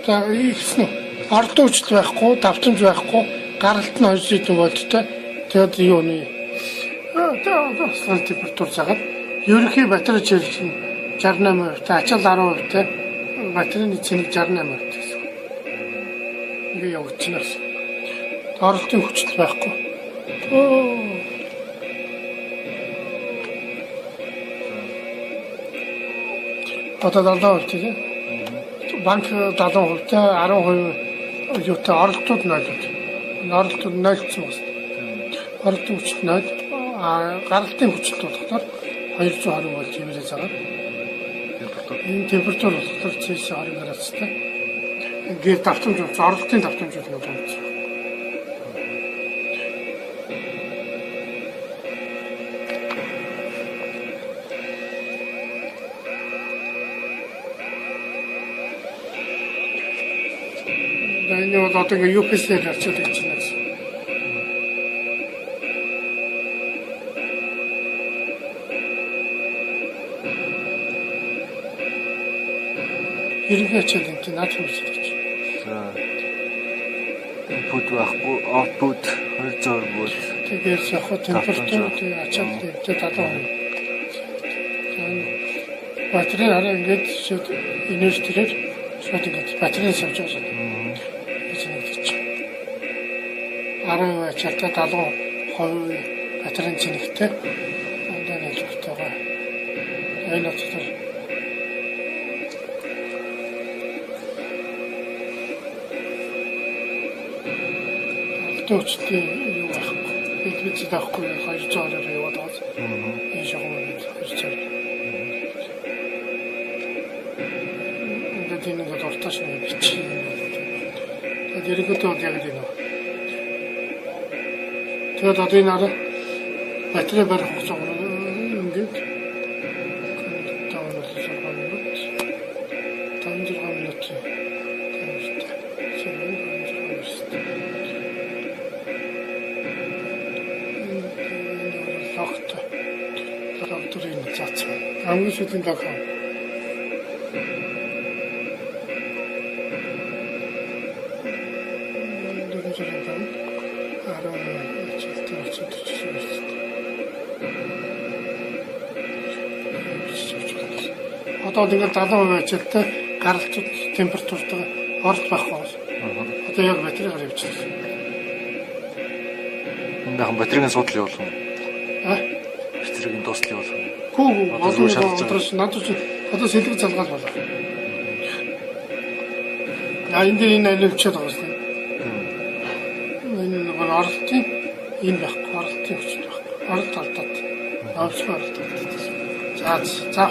За ихсэн үү? Оролдон хүчтэй байхгүй, давтамж байхгүй, гаралт нь 2 зүйдэн вольттой. Тэгээд юуны температур цагаад ерөнхий батарей чиглэл нь 68%, ачаал 10%, батарейны цэник 68% гэсэн. Ингээ явж байна гэсэн. Оролдон хүчтэй байхгүй. Одоо 70% тийм. Банк 70%, 10% юутай оролтууд 0. Оролтууд 0 гэсэн үг. Оролтын хүч 0, гаралтын хүчтэй болохоор 220 вольт хэмжээ цагаад. Энэ температур болохоор Цельсиус 20 градустай. Ингээд давтамж оролтын давтамж нь болж байна. Энэ бол одоо ингээ UPS-ээр харьцуулж байна гэсэн. Ерөнхий ачаал энэ наад хүмүүстэй гэж. За. Input байхгүй, output 200 вольт. Тэгээд яг температур ачаал дэмтэй 70%. Батарей арай ингээд шууд энержиээр шууд ингээд батарей савж байгаа. 10% ачаалтай 70% батарейн цэнэгтэй ондоо нэлбэртэй байгаа. Энэ утгаар төвчтэй юу байхгүй. Бид даахгүй 200-аар яваад байгаа. Энэ шахмад 200. Ингээд нэг дурташ нэг бичиж. Тэгээд ерөнхийдөө яг энэ. Тэгээд одоо энэ арга батарей барих хугацаа ингээд 5 минут. Логторын цац. Хамгийн сүүлийн лог. Одоо ингээд 70% ачаалтай гаралт температуртай оролт байхгүй. Одоо яг батарейгаар явчихсан. Энд батарейн суудлын явуулах юм. Батарейн дуустал явуулах юм. Хүү одоо шалгаж надад одоо сэлэг залгаад болоо. Энэ дээр энэ айлчаад байгаа юм. Энэ нэг оролтын энэ байхгүй, оролтын хүч байхгүй. Оролт алдаад. Авч оролт алдаад. За.